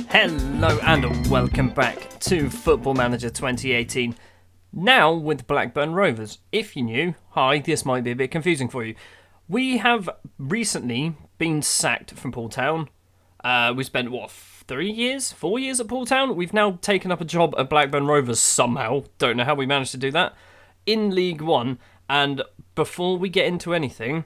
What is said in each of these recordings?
Hello and welcome back to Football Manager 2018, now with Blackburn Rovers. If you're new, hi, this might be a bit confusing for you. We have recently been sacked from Poole Town. We spent, 4 years at Poole Town? We've now taken up a job at Blackburn Rovers somehow, don't know how we managed to do that, in League One. And before we get into anything,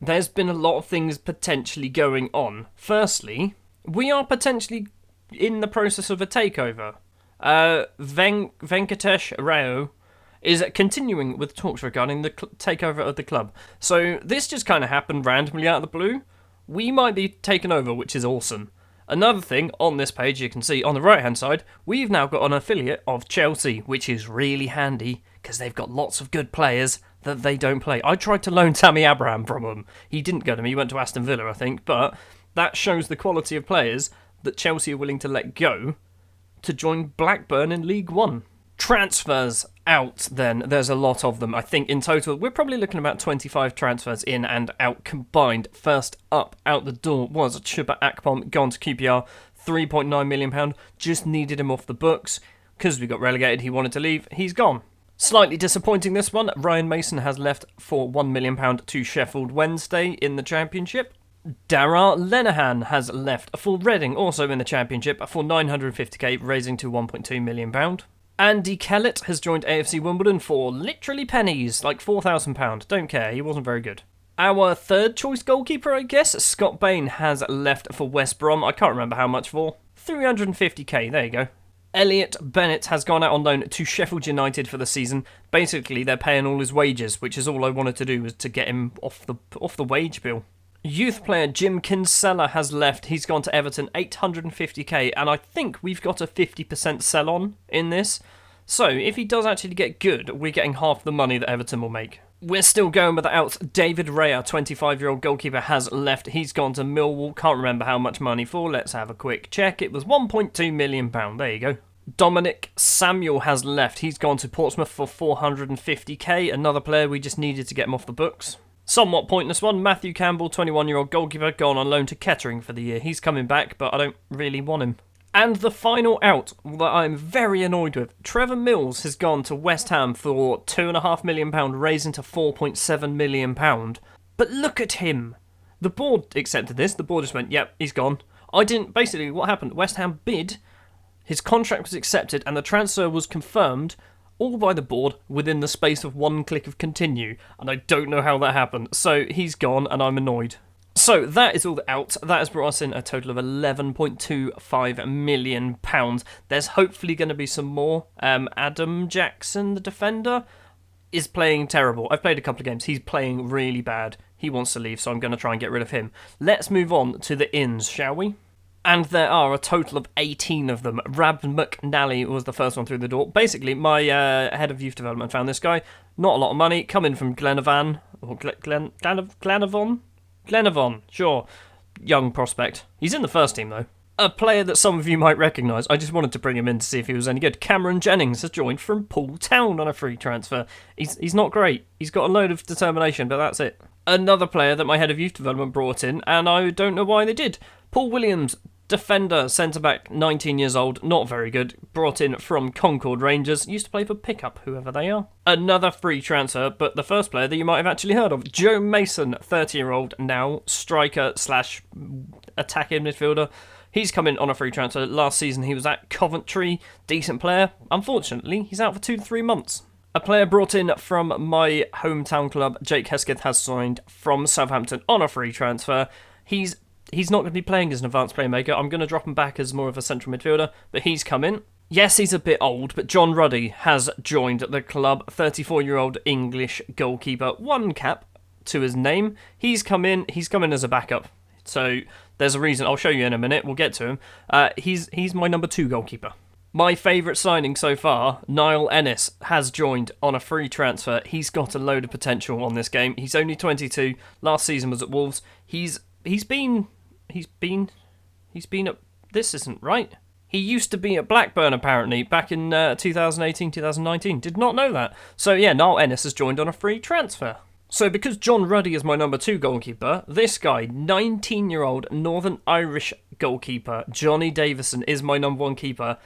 there's been a lot of things potentially going on. Firstly, we are potentially in the process of a takeover. Venkatesh Rao is continuing with talks regarding the takeover of the club. So this just kind of happened randomly out of the blue. We might be taken over, which is awesome. Another thing, on this page you can see on the right hand side, we've now got an affiliate of Chelsea, which is really handy because they've got lots of good players that they don't play. I tried to loan Tammy Abraham from them. He didn't go to me, he went to Aston Villa I think, but that shows the quality of players that Chelsea are willing to let go to join Blackburn in League One. Transfers out then, there's a lot of them. I think in total we're probably looking at about 25 transfers in and out combined. First up out the door was Chuba Akpom, gone to QPR, £3.9 million, just needed him off the books. Because we got relegated, he wanted to leave, he's gone. Slightly disappointing this one, Ryan Mason has left for £1 million to Sheffield Wednesday in the Championship. Dara Lenihan has left for Reading, also in the Championship, for £950k, raising to £1.2 million. Andy Kellett has joined AFC Wimbledon for literally pennies, like £4,000. Don't care, he wasn't very good. Our third choice goalkeeper, I guess, Scott Bain, has left for West Brom. I can't remember how much for. £350k, there you go. Elliot Bennett has gone out on loan to Sheffield United for the season. Basically, they're paying all his wages, which is all I wanted to do, was to get him off the wage bill. Youth player Jim Kinsella has left. He's gone to Everton, £850k, and I think we've got a 50% sell-on in this. So, if he does actually get good, we're getting half the money that Everton will make. We're still going with the outs. David Raya, 25-year-old goalkeeper, has left. He's gone to Millwall. Can't remember how much money for. Let's have a quick check. It was £1.2 million. There you go. Dominic Samuel has left. He's gone to Portsmouth for £450k. Another player we just needed to get him off the books. Somewhat pointless one. Matthew Campbell, 21-year-old goalkeeper, gone on loan to Kettering for the year. He's coming back, but I don't really want him. And the final out that I'm very annoyed with. Trevor Mills has gone to West Ham for £2.5 million, raising to £4.7 million. But look at him. The board accepted this. The board just went, yep, he's gone. Basically, what happened? West Ham bid, his contract was accepted, and the transfer was confirmed all by the board within the space of one click of continue, and I don't know how that happened. So he's gone, and I'm annoyed. So that is all the out. That has brought us in a total of £11.25 million. There's hopefully going to be some more. Adam Jackson, the defender, is playing terrible. I've played a couple of games. He's playing really bad. He wants to leave, so I'm going to try and get rid of him. Let's move on to the ins, shall we? And there are a total of 18 of them. Rab McNally was the first one through the door. Basically, my head of youth development found this guy. Not a lot of money. Coming from Glenavon. Or Glenavon? Glenavon, sure. Young prospect. He's in the first team, though. A player that some of you might recognise. I just wanted to bring him in to see if he was any good. Cameron Jennings has joined from Poole Town on a free transfer. He's not great. He's got a load of determination, but that's it. Another player that my head of youth development brought in, and I don't know why they did. Paul Williams, defender, centre-back, 19 years old, not very good, brought in from Concord Rangers, used to play for Pickup, whoever they are. Another free transfer, but the first player that you might have actually heard of, Joe Mason, 30-year-old now, striker / attacking midfielder. He's come in on a free transfer. Last season he was at Coventry, decent player. Unfortunately, he's out for 2 to 3 months. A player brought in from my hometown club, Jake Hesketh, has signed from Southampton on a free transfer. He's not going to be playing as an advanced playmaker. I'm going to drop him back as more of a central midfielder, but he's come in. Yes, he's a bit old, but John Ruddy has joined the club. 34-year-old English goalkeeper, 1 cap to his name. He's come in as a backup. So there's a reason. I'll show you in a minute. We'll get to him. He's my number 2 goalkeeper. My favourite signing so far, Niall Ennis, has joined on a free transfer. He's got a load of potential on this game. He's only 22. Last season was at Wolves. He's been at... This isn't right. He used to be at Blackburn, apparently, back in 2018, 2019. Did not know that. So, yeah, Niall Ennis has joined on a free transfer. So, because John Ruddy is my number 2 goalkeeper, this guy, 19-year-old Northern Irish goalkeeper, Johnny Davison, is my number 1 keeper.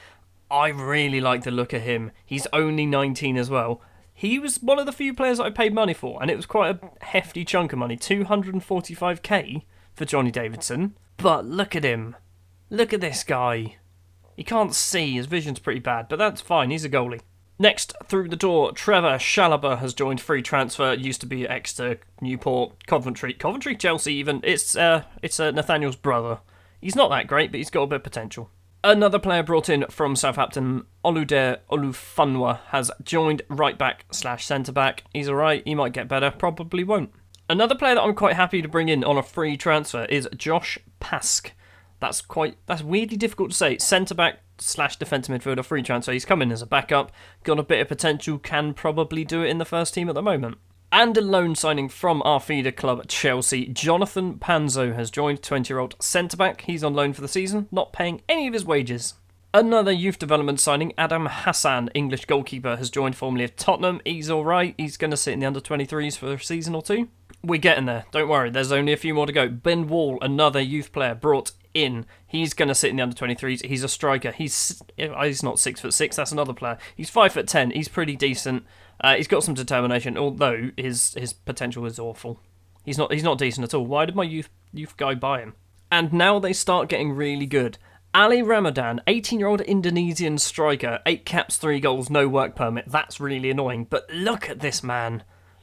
I really like the look of him. He's only 19 as well. He was one of the few players that I paid money for, and it was quite a hefty chunk of money, 245k for Johnny Davidson. But look at him. Look at this guy. He can't see, his vision's pretty bad, but that's fine, he's a goalie. Next, through the door, Trevor Chalobah has joined free transfer, used to be at Exeter, Newport, Coventry, Chelsea even. It's Nathaniel's brother. He's not that great, but he's got a bit of potential. Another player brought in from Southampton, Olude Olufunwa, has joined right back / centre back. He's alright, he might get better, probably won't. Another player that I'm quite happy to bring in on a free transfer is Josh Pask. That's weirdly difficult to say. Centre back / defensive midfielder free transfer. He's come in as a backup, got a bit of potential, can probably do it in the first team at the moment. And a loan signing from our feeder club, Chelsea, Jonathan Panzo has joined, 20-year-old centre-back. He's on loan for the season, not paying any of his wages. Another youth development signing, Adam Hassan, English goalkeeper, has joined formerly of Tottenham. He's alright, he's going to sit in the under-23s for a season or two. We're getting there, don't worry, there's only a few more to go. Ben Wall, another youth player brought in. He's going to sit in the under-23s. He's a striker. He's not 6'6", that's another player. He's 5'10", he's pretty decent. He's got some determination, although his potential is awful. He's not decent at all. Why did my youth guy buy him? And now they start getting really good. Ali Ramadan, 18-year-old Indonesian striker, 8 caps, 3 goals, no work permit. That's really annoying. But look at this man.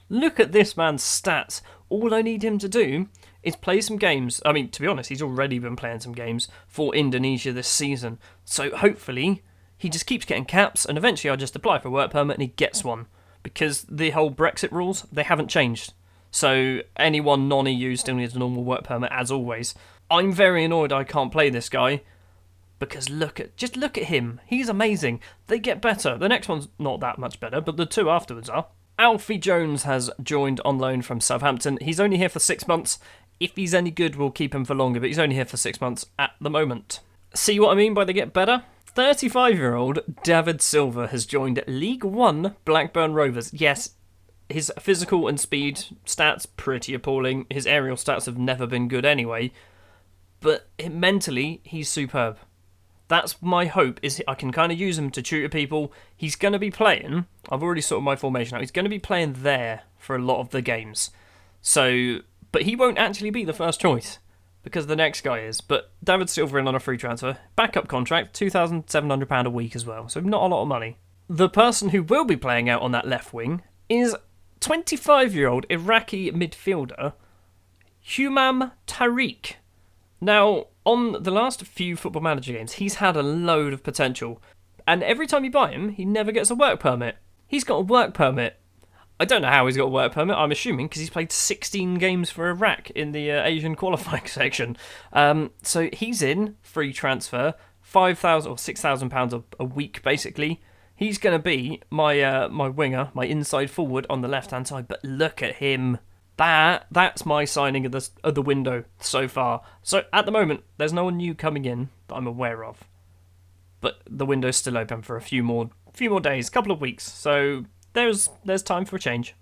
Look at this man's stats. All I need him to do is play some games. I mean, to be honest, he's already been playing some games for Indonesia this season. So hopefully he just keeps getting caps, and eventually I'll just apply for a work permit and he gets one. Because the whole Brexit rules, they haven't changed. So anyone non-EU still needs a normal work permit, as always. I'm very annoyed I can't play this guy, because look at him. He's amazing. They get better. The next one's not that much better, but the 2 afterwards are. Alfie Jones has joined on loan from Southampton. He's only here for 6 months. If he's any good, we'll keep him for longer, but he's only here for 6 months at the moment. See what I mean by they get better? 35-year-old David Silva has joined League One Blackburn Rovers. Yes, his physical and speed stats, pretty appalling. His aerial stats have never been good anyway. But mentally, he's superb. That's my hope, is I can kind of use him to tutor people. He's going to be playing, I've already sorted my formation out, he's going to be playing there for a lot of the games. So, but he won't actually be the first choice, because the next guy is. But David Silva in on a free transfer, backup contract, £2,700 a week as well, so not a lot of money. The person who will be playing out on that left wing is 25-year-old Iraqi midfielder Humam Tariq. Now, on the last few Football Manager games, he's had a load of potential, and every time you buy him, he never gets a work permit. He's got a work permit. I don't know how he's got a work permit, I'm assuming, because he's played 16 games for Iraq in the Asian qualifying section. So he's in, free transfer, £5,000 or £6,000 a week, basically. He's going to be my winger, my inside forward on the left-hand side, but look at him. That's my signing of the window so far. So at the moment, there's no one new coming in that I'm aware of. But the window's still open for a few more days, couple of weeks. So there's time for a change.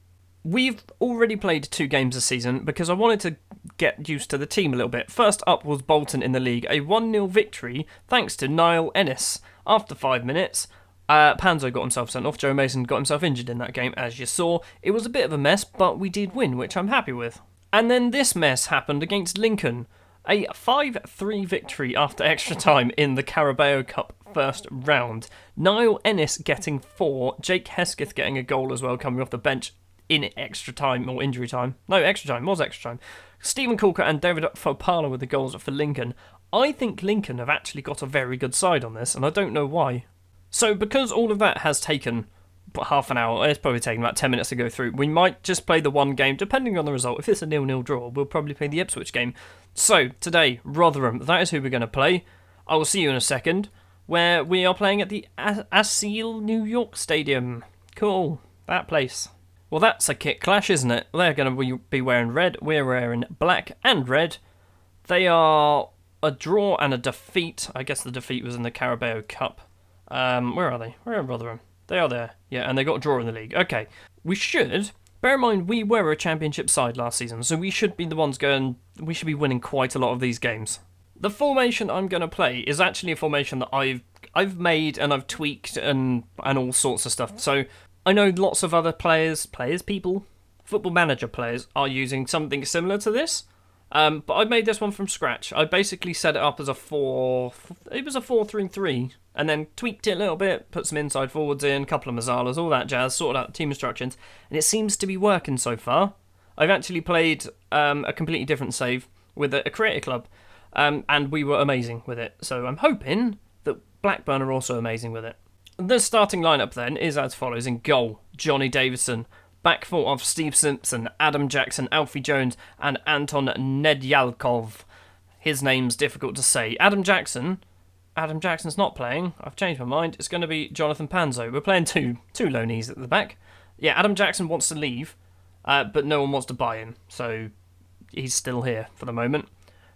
We've already played 2 games this season because I wanted to get used to the team a little bit. First up was Bolton in the league, a 1-0 victory thanks to Niall Ennis. After 5 minutes, Panzo got himself sent off. Joe Mason got himself injured in that game, as you saw. It was a bit of a mess, but we did win, which I'm happy with. And then this mess happened against Lincoln. A 5-3 victory after extra time in the Carabao Cup first round. Niall Ennis getting 4. Jake Hesketh getting a goal as well, coming off the bench in extra time, or injury time. No, extra time. It was extra time. Stephen Corker and David Fopala with the goals for Lincoln. I think Lincoln have actually got a very good side on this, and I don't know why. So because all of that has taken half an hour, it's probably taken about 10 minutes to go through, we might just play the one game, depending on the result. If it's a 0-0 draw, we'll probably play the Ipswich game. So, today, Rotherham, that is who we're going to play. I will see you in a second, where we are playing at the Aseel New York Stadium. Cool, that place. Well, that's a kit clash, isn't it? They're going to be wearing red, we're wearing black and red. They are a draw and a defeat. I guess the defeat was in the Carabao Cup. Where are they? Where are Rotherham? They are there. Yeah, and they got a draw in the league. Okay. We should... Bear in mind, we were a championship side last season, so we should be the ones going... We should be winning quite a lot of these games. The formation I'm going to play is actually a formation that I've made and I've tweaked and all sorts of stuff. So I know lots of other people, Football Manager players are using something similar to this. But I made this one from scratch. I basically set it up as a 4-3-3, and then tweaked it a little bit, put some inside forwards in, a couple of Mazzalas, all that jazz, sorted out team instructions, and it seems to be working so far. I've actually played a completely different save with a creator club, and we were amazing with it. So I'm hoping that Blackburn are also amazing with it. The starting lineup then is as follows. In goal, Johnny Davison. Back four of Steve Simpson, Adam Jackson, Alfie Jones, and Anton Nedyalkov. His name's difficult to say. Adam's not playing. I've changed my mind. It's going to be Jonathan Panzo. We're playing two loanees at the back. Yeah, Adam Jackson wants to leave, but no one wants to buy him, so he's still here for the moment.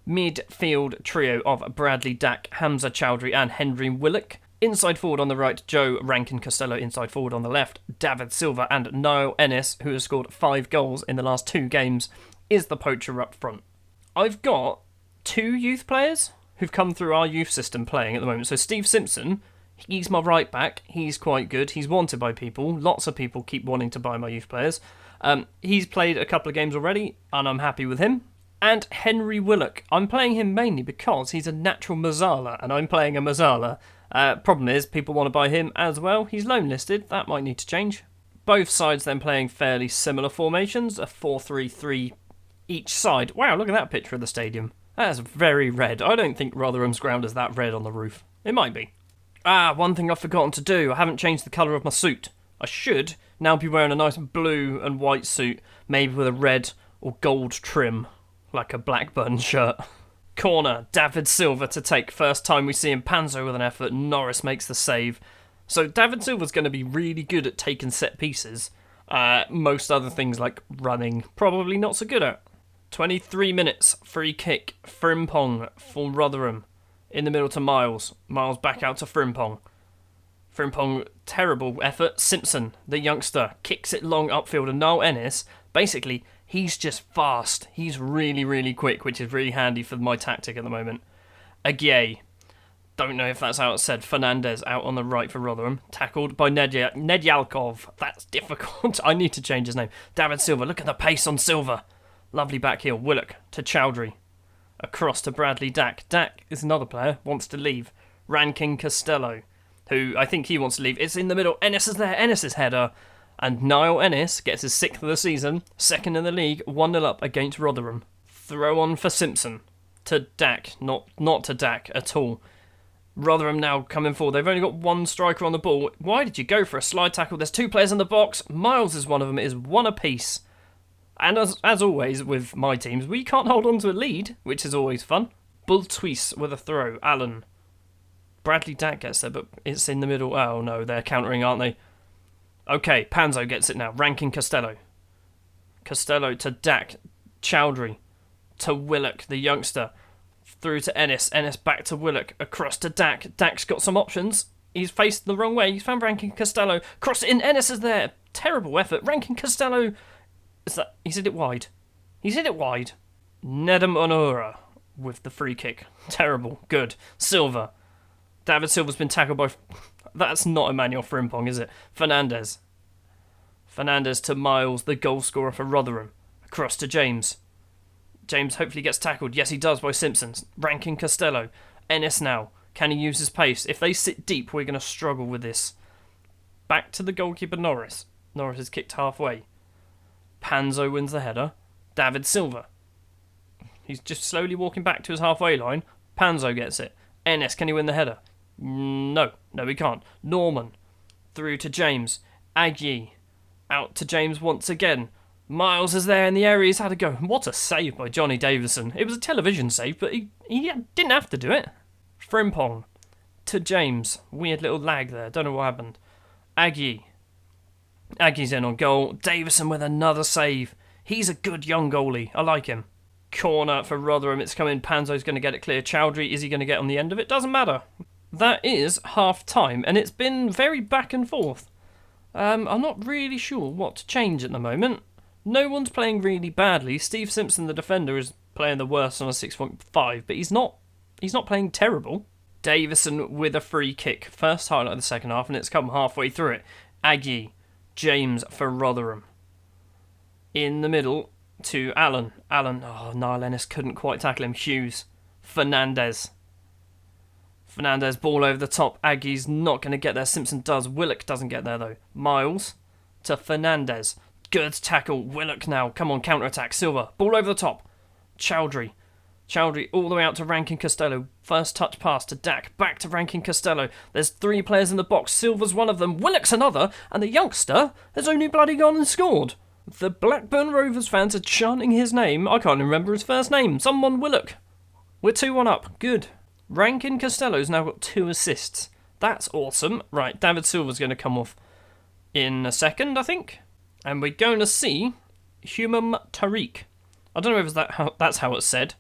Midfield trio of Bradley Dack, Hamza Chowdhury, and Henry Willock. Inside forward on the right, Joe Rankin-Costello. Inside forward on the left, David Silva, and Niall Ennis, who has scored 5 goals in the last 2 games, is the poacher up front. I've got 2 youth players who've come through our youth system playing at the moment. So Steve Simpson, he's my right back. He's quite good. He's wanted by people. Lots of people keep wanting to buy my youth players. He's played a couple of games already, and I'm happy with him. And Henry Willock. I'm playing him mainly because he's a natural Mazzala, and I'm playing a Mazzala. Problem is, people want to buy him as well. He's loan listed. That might need to change. Both sides then playing fairly similar formations, a 4-3-3 each side. Wow, look at that picture of the stadium. That is very red. I don't think Rotherham's ground is that red on the roof. It might be. One thing I've forgotten to do. I haven't changed the colour of my suit. I should now be wearing a nice blue and white suit, maybe with a red or gold trim, like a Blackburn shirt. Corner, David Silva to take. First time we see him. Panzo with an effort. Norris makes the save. So David Silva's going to be really good at taking set pieces. Most other things like running, probably not so good at. 23 minutes, free kick, Frimpong for Rotherham. In the middle to Miles. Miles back out to Frimpong. Frimpong, terrible effort. Simpson, the youngster, kicks it long upfield, and Niall Ennis, basically, he's just fast. He's really, really quick, which is really handy for my tactic at the moment. Aguirre, don't know if that's how it's said. Fernandez out on the right for Rotherham. Tackled by Nedyalkov. That's difficult. I need to change his name. David Silva, look at the pace on Silva. Lovely back heel. Willock to Chowdhury. Across to Bradley Dack. Dack is another player, wants to leave. Rankin-Costello, who I think he wants to leave. It's in the middle. Ennis is there. Ennis's header. And Niall Ennis gets his 6th of the season, 2nd in the league, 1-0 up against Rotherham. Throw on for Simpson. To Dack. Not to Dack at all. Rotherham now coming forward. They've only got 1 striker on the ball. Why did you go for a slide tackle? There's 2 players in the box. Miles is one of them. It is 1 apiece. And as always with my teams, we can't hold on to a lead, which is always fun. Bultwees with a throw. Allen. Bradley Dack gets there, but it's in the middle. Oh no, they're countering, aren't they? Okay, Panzo gets it now. Rankin-Costello. Costello to Dack. Chowdhury. To Willock, the youngster. Through to Ennis. Ennis back to Willock. Across to Dack. Dack's got some options. He's faced the wrong way. He's found Rankin-Costello. Cross it in. Ennis is there. Terrible effort. Rankin-Costello. He's hit it wide. He's hit it wide. Nedum Onora with the free kick. Terrible. Good. Silva. David Silva's been tackled by... That's not Emmanuel Frimpong, is it? Fernandez. Fernandez to Miles, the goal scorer for Rotherham. Across to James. James hopefully gets tackled. Yes, he does by Simpson. Rankin-Costello. Ennis now. Can he use his pace? If they sit deep, we're going to struggle with this. Back to the goalkeeper Norris. Norris is kicked halfway. Panzo wins the header. David Silva. He's just slowly walking back to his halfway line. Panzo gets it. Ennis, can he win the header? No, he can't. Norman. Through to James. Aggie. Out to James once again. Miles is there in the area. He's had a go. What a save by Johnny Davison. It was a television save, but he didn't have to do it. Frimpong. To James. Weird little lag there. Don't know what happened. Aggie. Aggie's in on goal. Davison with another save. He's a good young goalie. I like him. Corner for Rotherham. It's coming. Panzo's going to get it clear. Chowdhury, is he going to get on the end of it? Doesn't matter. That is half time, and it's been very back and forth. I'm not really sure what to change at the moment. No one's playing really badly. Steve Simpson, the defender, is playing the worst on a 6.5, but he's not playing terrible. Davison with a free kick. First highlight of the second half, and it's come halfway through it. Aggie, James for Rotherham. In the middle to Allen. Niall Ennis couldn't quite tackle him. Hughes. Fernandez, ball over the top. Aggie's not going to get there. Simpson does. Willock doesn't get there, though. Miles to Fernandez. Good tackle. Willock now. Come on, counter-attack. Silva. Ball over the top. Chowdhury all the way out to Rankin Costello. First touch pass to Dak. Back to Rankin Costello. There's 3 players in the box. Silva's one of them. Willock's another. And the youngster has only bloody gone and scored. The Blackburn Rovers fans are chanting his name. I can't remember his first name. Someone Willock. We're 2-1 up. Good. Rankin Costello's now got 2 assists. That's awesome. Right, David Silva's going to come off in a second, I think. And we're going to see Humam Tariq. I don't know if that's how it's said.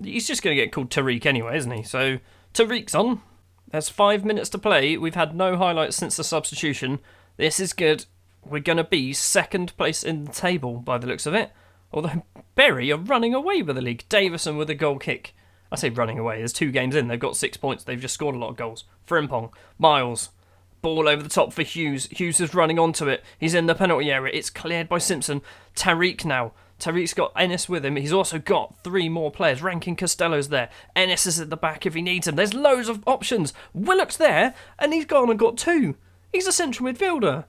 He's just going to get called Tariq anyway, isn't he? So, Tariq's on. There's 5 minutes to play. We've had no highlights since the substitution. This is good. We're going to be second place in the table by the looks of it. Although Bury are running away with the league. Davison with a goal kick. I say running away. There's 2 games in. They've got 6 points. They've just scored a lot of goals. Frimpong. Miles. Ball over the top for Hughes. Hughes is running onto it. He's in the penalty area. It's cleared by Simpson. Tariq now. Tariq's got Ennis with him. He's also got 3 more players. Rankin Costello's there. Ennis is at the back if he needs him. There's loads of options. Willock's there, and he's gone and got 2. He's a central midfielder.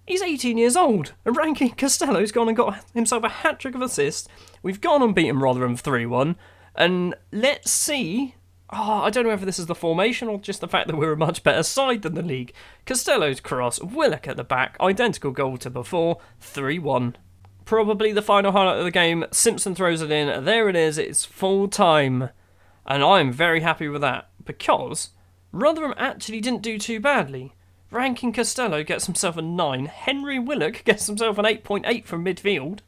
He's 18 years old, and Rankin Costello's gone and got himself a hat-trick of assists. We've gone and beaten Rotherham 3-1, and let's see... I don't know if this is the formation or just the fact that we're a much better side than the league. Costello's cross, Willock at the back, identical goal to before, 3-1. Probably the final highlight of the game. Simpson throws it in. There it is. It's full time. And I'm very happy with that because Rotherham actually didn't do too badly. Rankin Costello gets himself a 9. Henry Willock gets himself an 8.8 from midfield.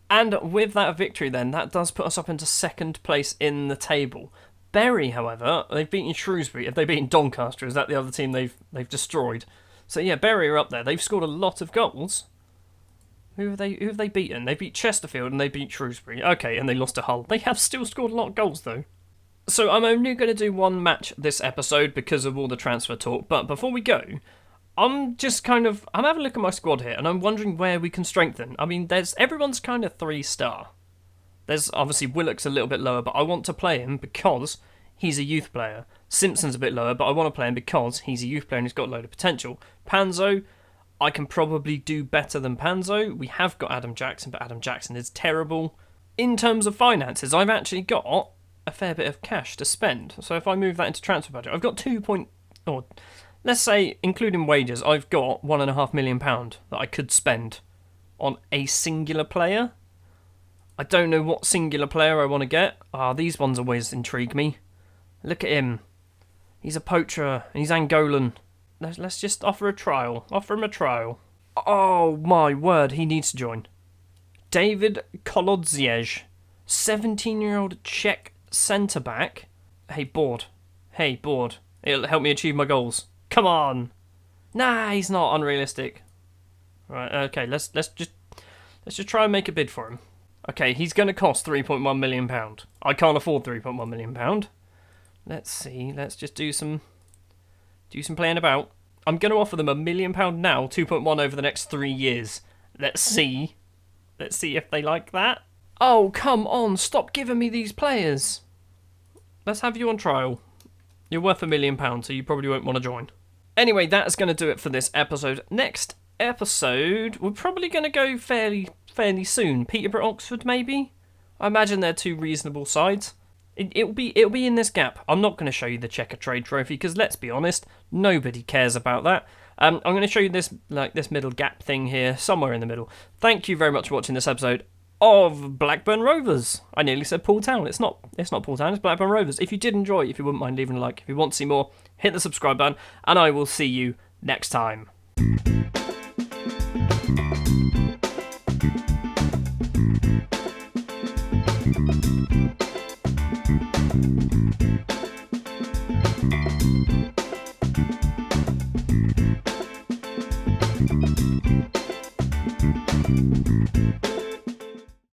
And with that victory then, that does put us up into second place in the table. Bury, however, they've beaten Shrewsbury. Have they beaten Doncaster? Is that the other team they've destroyed? So yeah, Bury are up there. They've scored a lot of goals. Who have they beaten? They beat Chesterfield and they beat Shrewsbury. Okay, and they lost to Hull. They have still scored a lot of goals, though. So I'm only going to do one match this episode because of all the transfer talk. But before we go, I'm having a look at my squad here, and I'm wondering where we can strengthen. I mean, everyone's kind of 3-star. There's obviously Willock's a little bit lower, but I want to play him because he's a youth player. Simpson's a bit lower, but I want to play him because he's a youth player and he's got a load of potential. Panzo, I can probably do better than Panzo. We have got Adam Jackson, but Adam Jackson is terrible. In terms of finances, I've actually got a fair bit of cash to spend. So if I move that into transfer budget, I've got let's say, including wages, I've got £1.5 million that I could spend on a singular player. I don't know what singular player I want to get. These ones always intrigue me. Look at him. He's a poacher, and he's Angolan. Let's just offer a trial. Offer him a trial. Oh, my word, he needs to join. David Kolodziej, 17-year-old Czech centre-back. Hey, board. It'll help me achieve my goals. Come on. Nah, he's not unrealistic. Right, okay, let's just try and make a bid for him. Okay, he's going to cost £3.1 million. I can't afford £3.1 million. Let's see. Let's just do some playing about. I'm going to offer them £1 million now, 2.1 over the next 3 years. Let's see. Let's see if they like that. Oh, come on. Stop giving me these players. Let's have you on trial. You're worth £1 million, so you probably won't want to join. Anyway, that's going to do it for this episode. Next episode, we're probably going to go fairly soon. Peterborough, Oxford, maybe? I imagine they're 2 reasonable sides. It'll be in this gap. I'm not going to show you the Checker Trade Trophy because let's be honest, nobody cares about that. I'm going to show you this middle gap thing here, somewhere in the middle. Thank you very much for watching this episode of Blackburn Rovers. I nearly said Poole Town. It's not Poole Town. It's Blackburn Rovers. If you did enjoy, if you wouldn't mind leaving a like, if you want to see more, hit the subscribe button, and I will see you next time.